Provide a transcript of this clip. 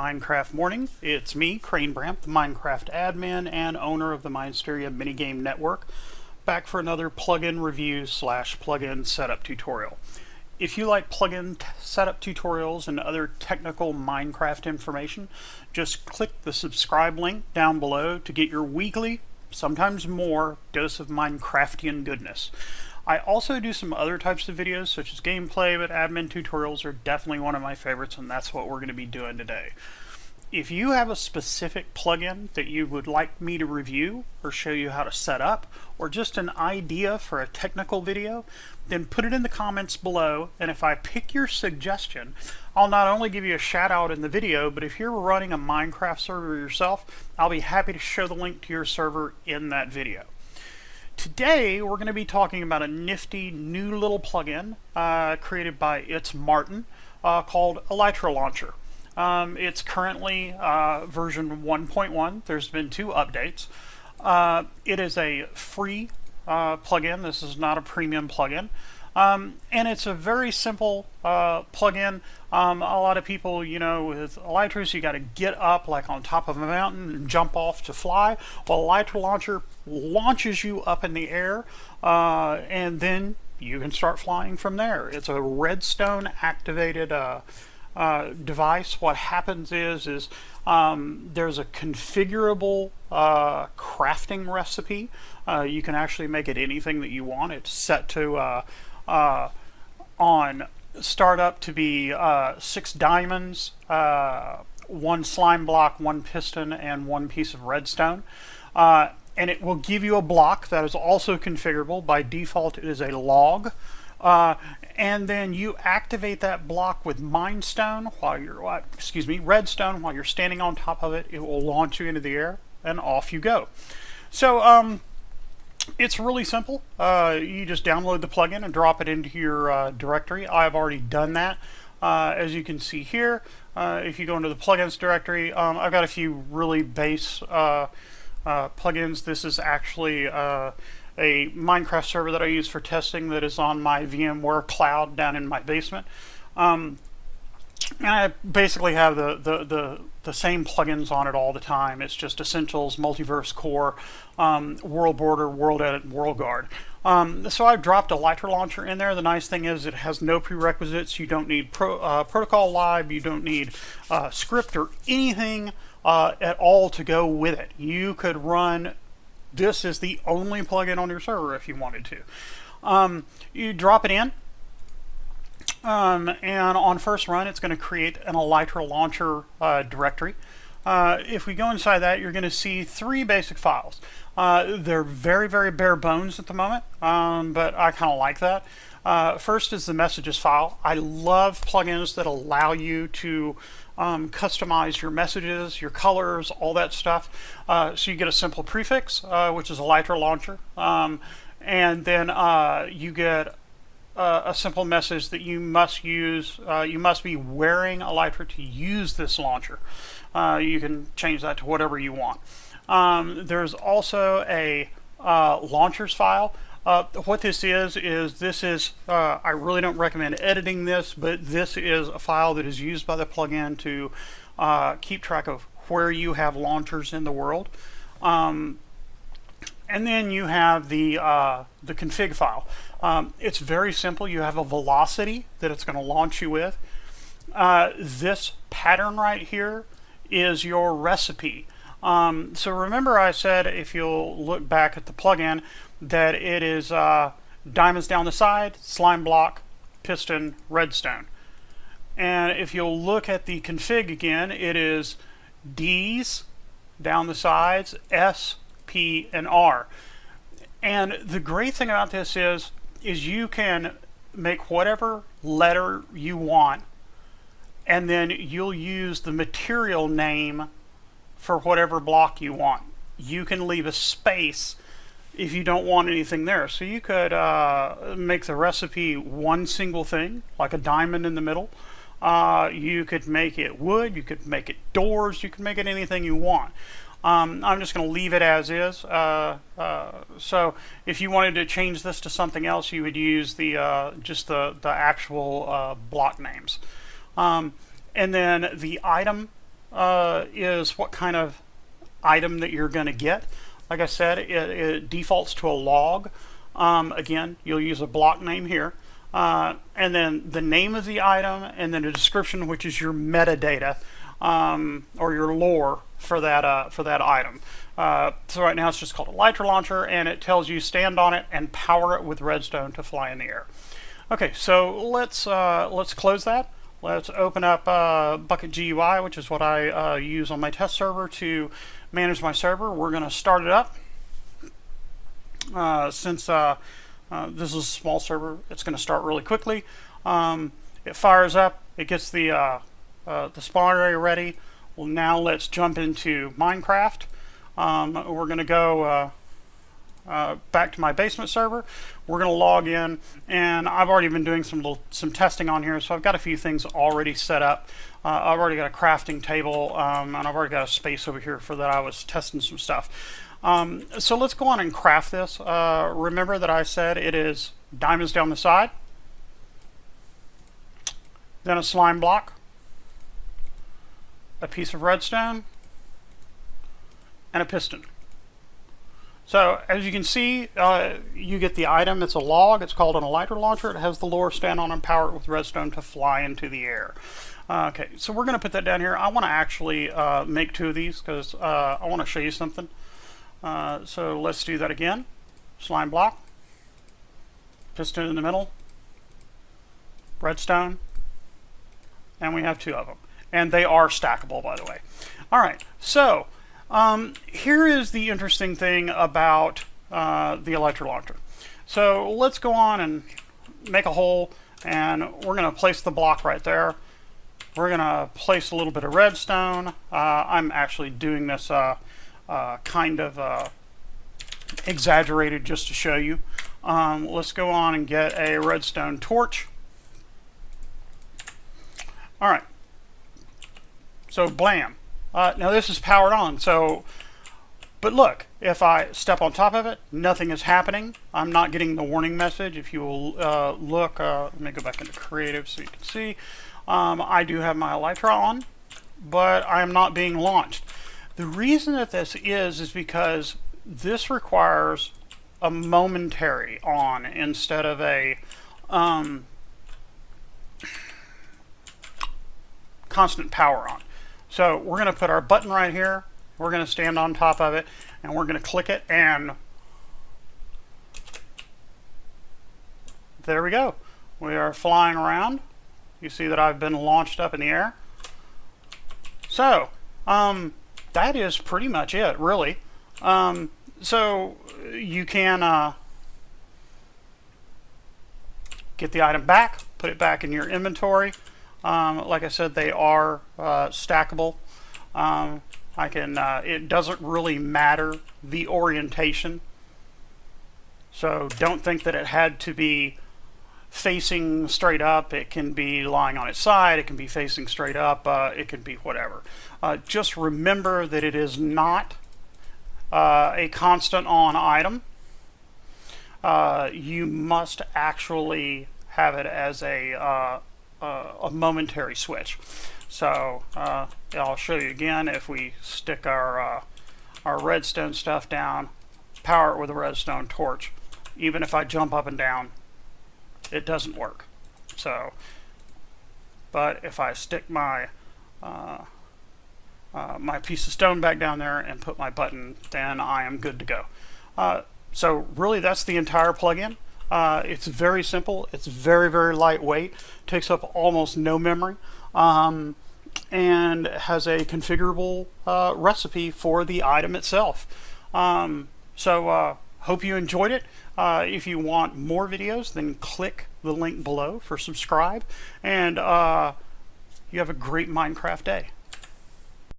Minecraft morning. It's me, CrainBramp, the Minecraft admin and owner of the Mindsteria Minigame Network, back for another plugin review / plugin setup tutorial. If you like plugin setup tutorials and other technical Minecraft information, just click the subscribe link down below to get your weekly, sometimes more, dose of Minecraftian goodness. I also do some other types of videos such as gameplay, but admin tutorials are definitely one of my favorites, and that's what we're going to be doing today. If you have a specific plugin that you would like me to review or show you how to set up, or just an idea for a technical video, then put it in the comments below, and if I pick your suggestion, I'll not only give you a shout out in the video, but if you're running a Minecraft server yourself, I'll be happy to show the link to your server in that video. Today we're going to be talking about a nifty new little plugin created by ItsMaarten called Elytra Launcher. It's currently version 1.1. There's been 2 updates. It is a free plugin. This is not a premium plugin. And it's a very simple plugin. A lot of people, you know, with Elytras, you got to get up like on top of a mountain and jump off to fly. Well, Elytra Launcher launches you up in the air, and then you can start flying from there. It's a redstone activated device. What happens is there's a configurable crafting recipe. You can actually make it anything that you want. It's set to on startup to be 6 diamonds, 1 slime block, 1 piston, and 1 piece of redstone. And it will give you a block that is also configurable. By default, it is a log. And then you activate that block with redstone while you're standing on top of it. It will launch you into the air, and off you go. So it's really simple. You just download the plugin and drop it into your directory. I've already done that. As you can see here, if you go into the plugins directory, I've got a few really base plugins. This is actually a Minecraft server that I use for testing that is on my VMware cloud down in my basement. And I basically have the same plugins on it all the time. It's just Essentials, Multiverse Core, World Border, World Edit, and World Guard. So I've dropped a Elytra Launcher in there. The nice thing is it has no prerequisites. You don't need Protocol Live. You don't need script or anything at all to go with it. You could run this as the only plugin on your server if you wanted to. You drop it in. And on first run, it's going to create an Elytra Launcher directory. If we go inside that, you're going to see 3 basic files. They're very, very bare bones at the moment, but I kind of like that. First is the messages file. I love plugins that allow you to customize your messages, your colors, all that stuff. So you get a simple prefix, which is Elytra Launcher, and then you get a simple message that you must use. You must be wearing Elytra to use this launcher. You can change that to whatever you want. There's also a launchers file. What this is I really don't recommend editing this, but this is a file that is used by the plugin to keep track of where you have launchers in the world. And then you have the config file. It's very simple. You have a velocity that it's going to launch you with. This pattern right here is your recipe. So remember I said, if you'll look back at the plugin, that it is diamonds down the side, slime block, piston, redstone. And if you'll look at the config again, it is D's down the sides, S, P, and R. And the great thing about this is you can make whatever letter you want, and then you'll use the material name for whatever block you want. You can leave a space if you don't want anything there. So you could make the recipe one single thing, like a diamond in the middle. You could make it wood, you could make it doors, you can make it anything you want. I'm just going to leave it as is. So if you wanted to change this to something else, you would use the just the actual block names. And then the item is what kind of item that you're going to get. Like I said, it defaults to a log. Again, you'll use a block name here. And then the name of the item, and then a description, which is your metadata, or your lore for that item. So right now it's just called Elytra Launcher, and it tells you stand on it and power it with redstone to fly in the air. Okay, so let's close that. Let's open up Bucket GUI, which is what I use on my test server to manage my server. We're going to start it up. Since this is a small server, it's going to start really quickly. It fires up. It gets the spawn area ready. Well, now let's jump into Minecraft. We're going to go back to my basement server. We're going to log in, and I've already been doing some testing on here, so I've got a few things already set up. I've already got a crafting table, and I've already got a space over here for that I was testing some stuff. So let's go on and craft this. Remember that I said it is diamonds down the side, then a slime block, a piece of redstone, and a piston. So as you can see, you get the item. It's a log. It's called an Elytra Launcher. It has the lure stand on and power it with redstone to fly into the air. Okay, so we're going to put that down here. I want to actually make two of these because I want to show you something. So let's do that again. Slime block, piston in the middle, redstone, and we have two of them. And they are stackable, by the way. All right, so here is the interesting thing about the Elytra Launcher. So let's go on and make a hole, and we're going to place the block right there. We're going to place a little bit of redstone. I'm actually doing this kind of exaggerated just to show you. Let's go on and get a redstone torch. All right. So blam. Now this is powered on. But look, if I step on top of it, nothing is happening. I'm not getting the warning message. If you will look, let me go back into creative so you can see. I do have my Elytra on, but I'm not being launched. The reason that this is because this requires a momentary on instead of a constant power on. So we're going to put our button right here. We're going to stand on top of it, and we're going to click it, and there we go. We are flying around. You see that I've been launched up in the air. So that is pretty much it, really. So you can get the item back, put it back in your inventory. Like I said, they are stackable. It doesn't really matter the orientation. So don't think that it had to be facing straight up. It can be lying on its side. It can be facing straight up. It can be whatever. Just remember that it is not a constant on item. You must actually have it as a momentary switch. So I'll show you again. If we stick our redstone stuff down, power it with a redstone torch, even if I jump up and down, it doesn't work. So, but if I stick my my piece of stone back down there and put my button, then I am good to go. So really, that's the entire plugin. It's very simple. It's very, very lightweight. Takes up almost no memory, and has a configurable recipe for the item itself. So hope you enjoyed it. If you want more videos, then click the link below for subscribe, and you have a great Minecraft day.